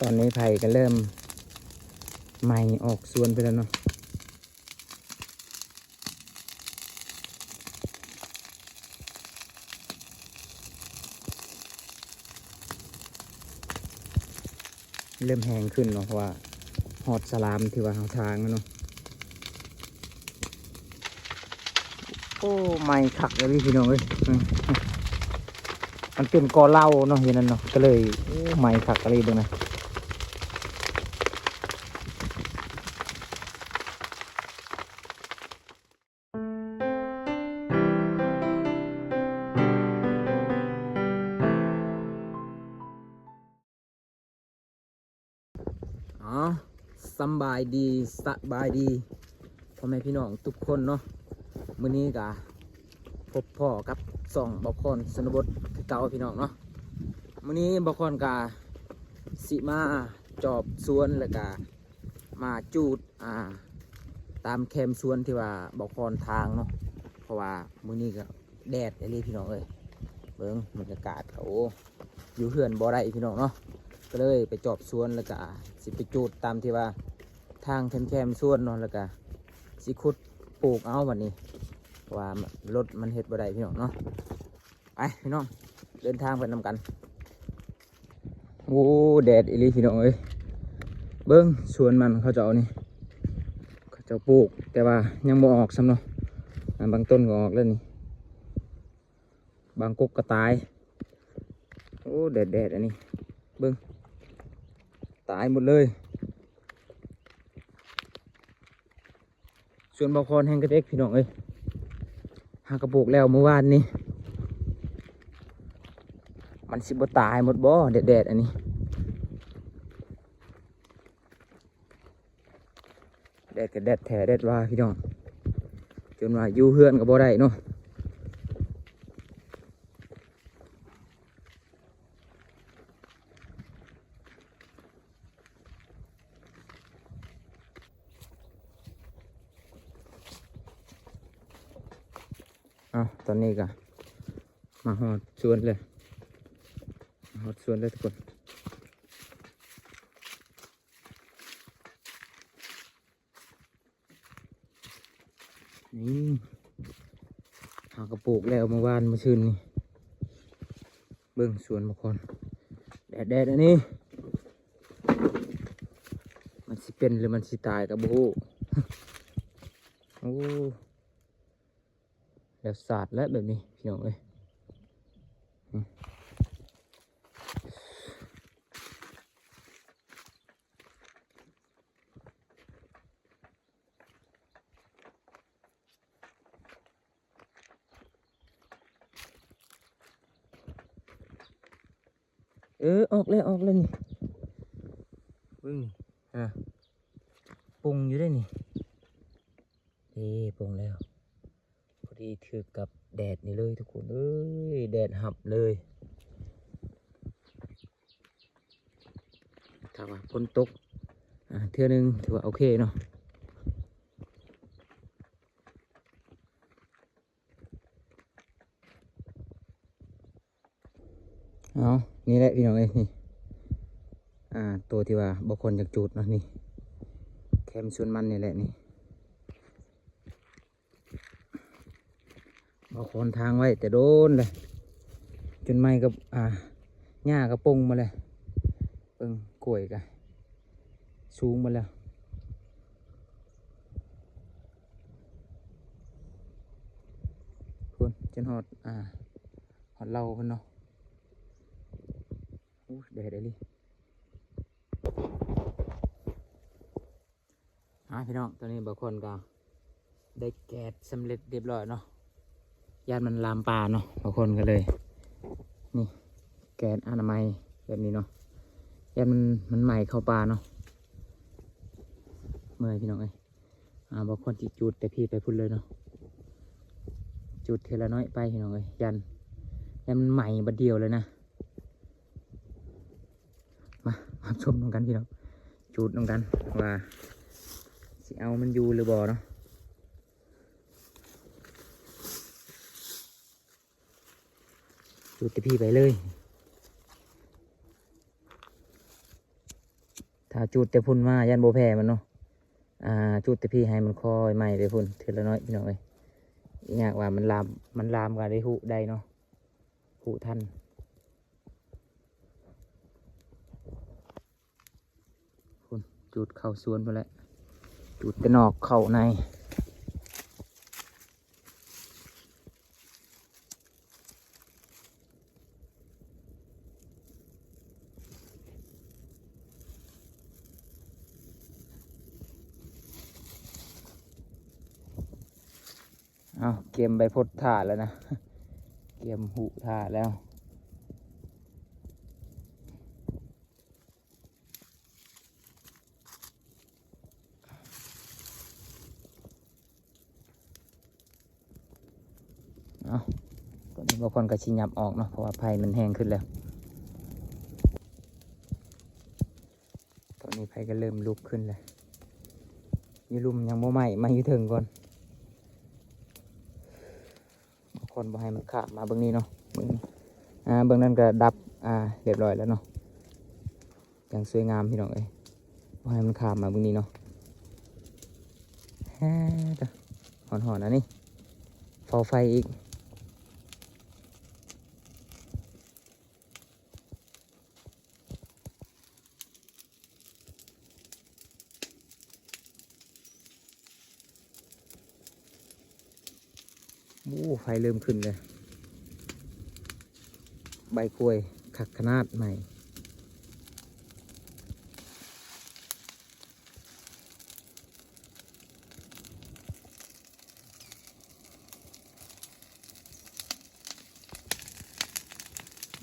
ตอนนี้ไผ่ก็เริ่มใหม่ออกสวนไปแล้วเนาะเริ่มแห้งขึ้นเนาะเพราะว่าหอดสลามที่ว่าทางเนาะโอ้ไม่ขักเลยพี่น้องเอ้ยมันเป็นกอเหล้าเนาะเห็นนั่นเนาะก็เลยไม่ขักอะไรบ้างนะอ๋อสบายดีสบายดีพ่อแม่พี่น้องทุกคนเนาะมื้อนี้กะพบพ่อกับส่องบอกคอนสนบทคือเก่าพี่น้องเนาะมื้อนี้บอกคอนกะสิมาจอบสวนแล้วกะมาจูดตามแคมสวนที่ว่าบอกคอนทางเนาะเพราะว่ามื้อนี้ก็แดดไอ้พี่น้องเอ้ยเบิ่งบรรยากาศเขาอยู่เฮือนบ่ได้พี่น้องเนาะก็เลยไปจอบสวนแล้วก็สิไปจูดตามที่ว่าทางแคมสวนเนาะแล้วก็สิขุดปลูกเอาวันนี้ว่ารถมันเฮ็ดบ่ได้พี่น้องเนาะไปพี่น้องเดินทางไปนำกันโอ้แดดอีหลีพี่น้องเอ้ยเบิ้งสวนมันเขาจะเอานี่เขาจะปลูกแต่ว่ายังบ่ออกซ้ำเนาะบางต้นก็ออกแล้วนี่บางกกก็ตายโอ้แดดอันนี้เบิ้งตายหมดเลยส่วนบางคนแห้งกระเด็กพี่น้องเอ้ยหากระปลูกแล้วเมื่อวานนี้มันสิบ่ตายหมดบ่แดดอันนี้แดดกับแดดแท้แดดว่าพี่น้องจนว่าอยู่เฮือนก็บ่ได้เนาะตอนนี้ก็มาหอดสวนเลยหอดสวนเลยทุกคนนี่หากระปลูกแล้วเมื่อวานเมื่อคืนนี่เบิ่งสวนบางคนแดดอันนี้มันสิเป็นหรือมันสิตายกับบู โอ้แล้วสาดแล้วแบบนี้พี่น้องเอ้ยออกเลยนี่เบิ่งนี่ปรุงอยู่ได้นี่ปรุงแล้วพอดีถือกับแดดนี่เลยทุกคนเอ้ยแดดหับเลยถ้าว่าฝนตกเทื่อนึงถือว่าโอเคเนาะเอานี่แหละพี่น้องเอ้ยนี่ตัวที่ว่าบางคนอยากจูดเนาะนี่แคมสวนมันนี่แหละนี่บางคนทางไว้แต่โดนเลยจนไม่กับหญ้ากระปงมาเลยเบิ่งกล้วยกันสูงมาแล้วคุณจนหอดเหล่ามันเนาะแดดเลยพี่น้องตอนนี้บางคนก็ได้แกะสำเร็จเรียบร้อยเนาะญาติมันลามปลาเนาะบางคนก็เลยนี่แกะอนามัยแบบนี้เนาะญาติมันใหม่เข้าปลาเนาะเมื่อยพี่น้องเอ้ยบางคนจิจูดแต่พี่ไปพุ่นเลยเนาะจุดเทละน้อยไปพี่น้องเอ้ยยันมันใหม่บัดเดียวเลยนะมาชมกันพี่น้องจุดกันว่าสิเอามันอยู่หรือบ่เนาะจุดแต่พี่ไปเลย ถ้าจุดแต่พุ่นมายันโบแพ้มันเนาะจุดแต่พี่ให้มันคอยใหม่ไปพุ่นเทละน้อยพี่น้องเอ้ยอีกอย่างว่ามันลามกันได้หูได้เนาะหูท่านพุ่นจุดเข้าสวนไปแล้วจุดแต่นอกเข้าในเอาเกมใบพดถ่าแล้วนะเกมหูถ่าแล้วเอาตอนนี้บางคนก็ชิยับออกเนาะเพราะว่าไผ่มันแห้งขึ้นแล้วตอนนี้ไผ่ก็เริ่มลุกขึ้นแล้วยีรุมยังโมใหม่มาอยู่ถึงก่อนบางคนบ่ให้มันขาบมาเบื้องนี้เนาะเบื้องนั้นก็ดับเรียบร้อยแล้วเนาะอย่างสวยงามพี่น้องเอ้ยบ่ให้มันขาบมาเบื้องนี้เนาะหอนๆนะนี่เฝ้าไฟอีกไฟเริ่มขึ้นเลยใบกล้วยขักขนาดใหม่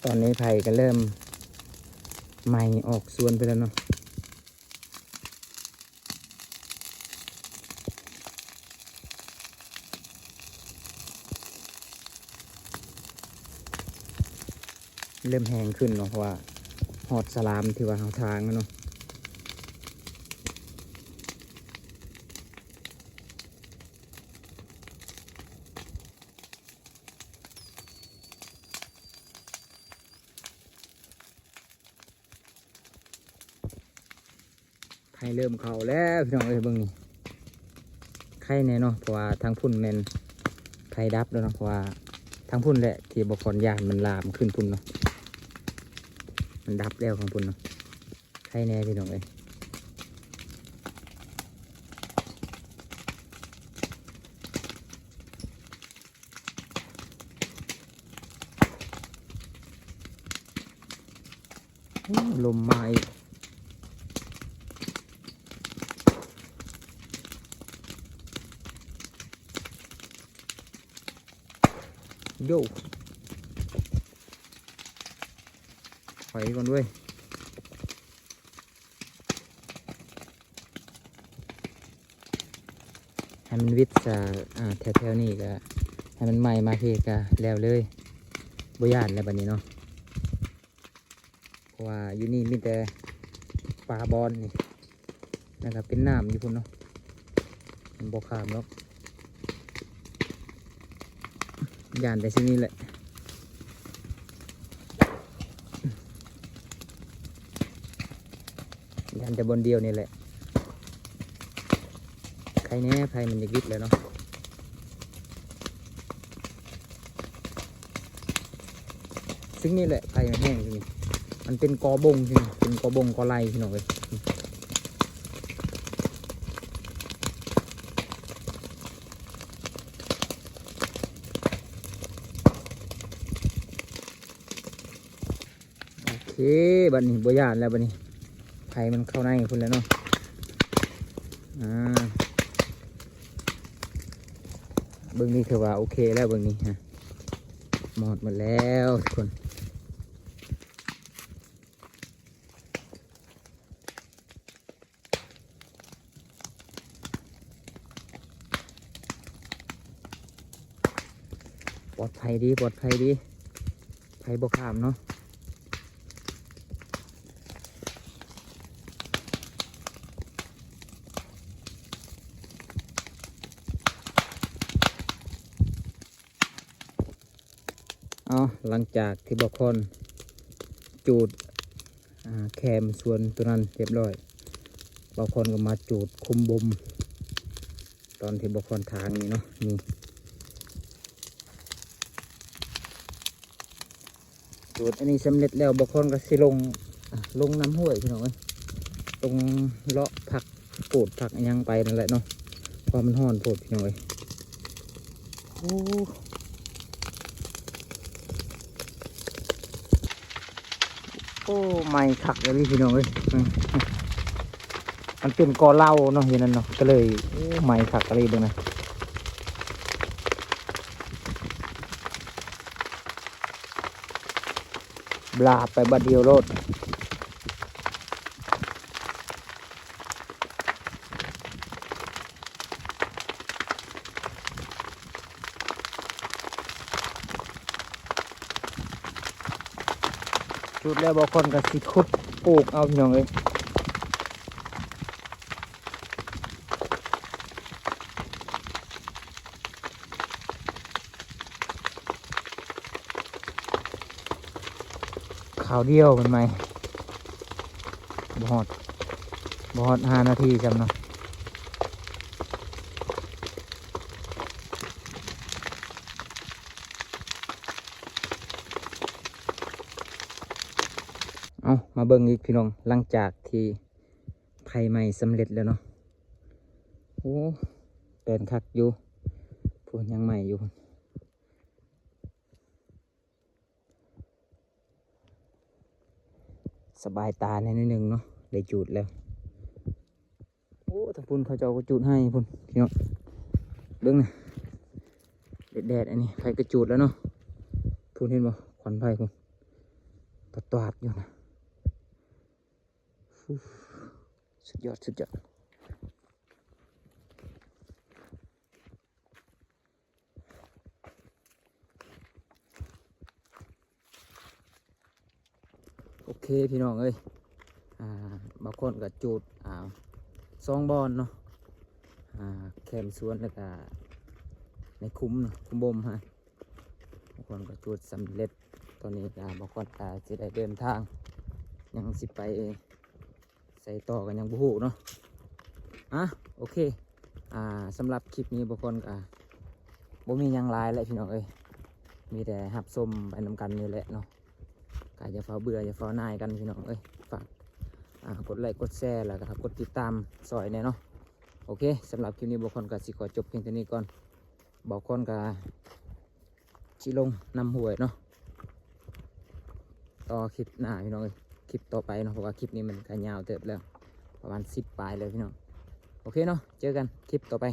ตอนนี้ไผ่ก็เริ่มใหม่ออกสวนไปแล้วเนาะเริ่มแห้งขึ้นเนาะเพราะว่าหอดสลามที่ว่าเอาทางเนาะไข่เริ่มเข้าแล้วพี่น้องเอ้ยเบิ่งนี่ไข่แน่เนาะเพราะว่าทางพุ่นแมนไข่ดับแล้วเนาะเพราะว่าทางพุ่นแหละที่บกรยานมันลามขึ้นพุ่นเนาะมันดับแล้วของพุ่นเนาะไข่แน่พี่น้องเอ้ยลมมาอีกโย่ถอยก่อนด้วยให้มันวิทย์แถวๆนี้ก็ให้มันใหม่มาพี่ก็แล้วเลยบ่ย่านแล้วบัดนี้เนาะเพราะว่าอยู่นี่มีแต่ปลาบอลนี่นะครับเป็นน้ำอยู่พุ่นเนาะมันบ่ข้ามหรอกย่านแต่ที่นี่แหละย่านแต่บนเดียวนี่แหละใครแน่ใครมันจะวิทย์เลยเนาะซึ่งนี่แหละไผ่มันแห้งจริงมันเป็นกอบงจริงเป็นกอบงกอไลพี่น้องเลยโอเคบัดนี้บ่ย่านแล้วบัดนี้ไผ่มันเข้าในพุ่นแล้วเนาะเบื้องนี้คือว่าโอเคแล้วเบื้องนี้ฮะหมดแล้วทุกคนปลอดภัยดีปลอดภัยดีภัยบ่ข้ามเนาะหลังจากที่บอกคนจูดแคมส่วนตัวนั้นเรียบร้อย บางคนก็มาจูดคุมบมตอนที่บางคนทางนี่เนาะนี่จูดอันนี้สำเร็จแล้วบางคนก็สิลงน้ำห้วยพี่น้องเอ้ยตรงเลาะผักโกดผักอิหยังไปนั่นแหละเนาะความมันห้อนโพดพี่น้องเอ้ยโอ้ไม่คักเลยพี่น้องเอ้ยมันเป็นกอเหล้าเนาะอย่างนั้นเนาะก็เลยไม่คักอะไรบ้างนะบลาไปบัดเดียวโลดจุดแล้วบางคนก็สิขุดปลูกเอาพี่น้องเลยข่าวเดียวมันไหมบอด5 นาทีจำเนาะเอามาเบิ่งอีกพี่น้องหลังจากที่ไผ่ใหม่สำเร็จแล้วเนาะโอ้เป็นคักอยู่พูดยังใหม่อยู่สบายตาในนิดนึงเนาะได้จูดแล้วโอ้ถ้าพุ่นเขาจะเอาจูดให้พุ่นพี่น้องเบิ่งนะแดดอันนี้ไผ่กระจูดแล้วเนาะพุ่นเห็นบ่ควันไผ่พุ่นตวาดอยู่นะสุดยอดโอเคพี่น้องเอ้ยบางคนก็จูด2 บอนเนาะแคมสวนแล้วก็ในคุ้มเนาะคุ้มบ่มฮะบางคนก็จูดสำเร็จตอนนี้บางคนก็จะได้เดินทางยังสิไปใส่ต่อกันยังบุหูเนาะโอเคสำหรับคลิปนี้บางคนก็บ่มีหยังหลายแล้วพี่น้องเอ้ยมีแต่หับส้มไปนำกันนี่แหละเนาะก็อย่าเฝ้าเบื่ออย่าเฝ้านายกันพี่น้องเอ้ยฝากกดไลค์กดแชร์แล้วก็กดติดตามซอยแน่เนาะโอเคสำหรับคลิปนี้บางคนก็สิขอจบเพียงเท่านี้ก่อนบางคนก็สิลงนำหวยเนาะต่อคลิปหน้าพี่น้องเอ้ยคลิปต่อไปเนาะเพราะว่าคลิปนี้มันก็ยาวเติบแล้วประมาณ10 ปลายเลยพี่น้องโอเคเนาะเจอกันคลิปต่อไป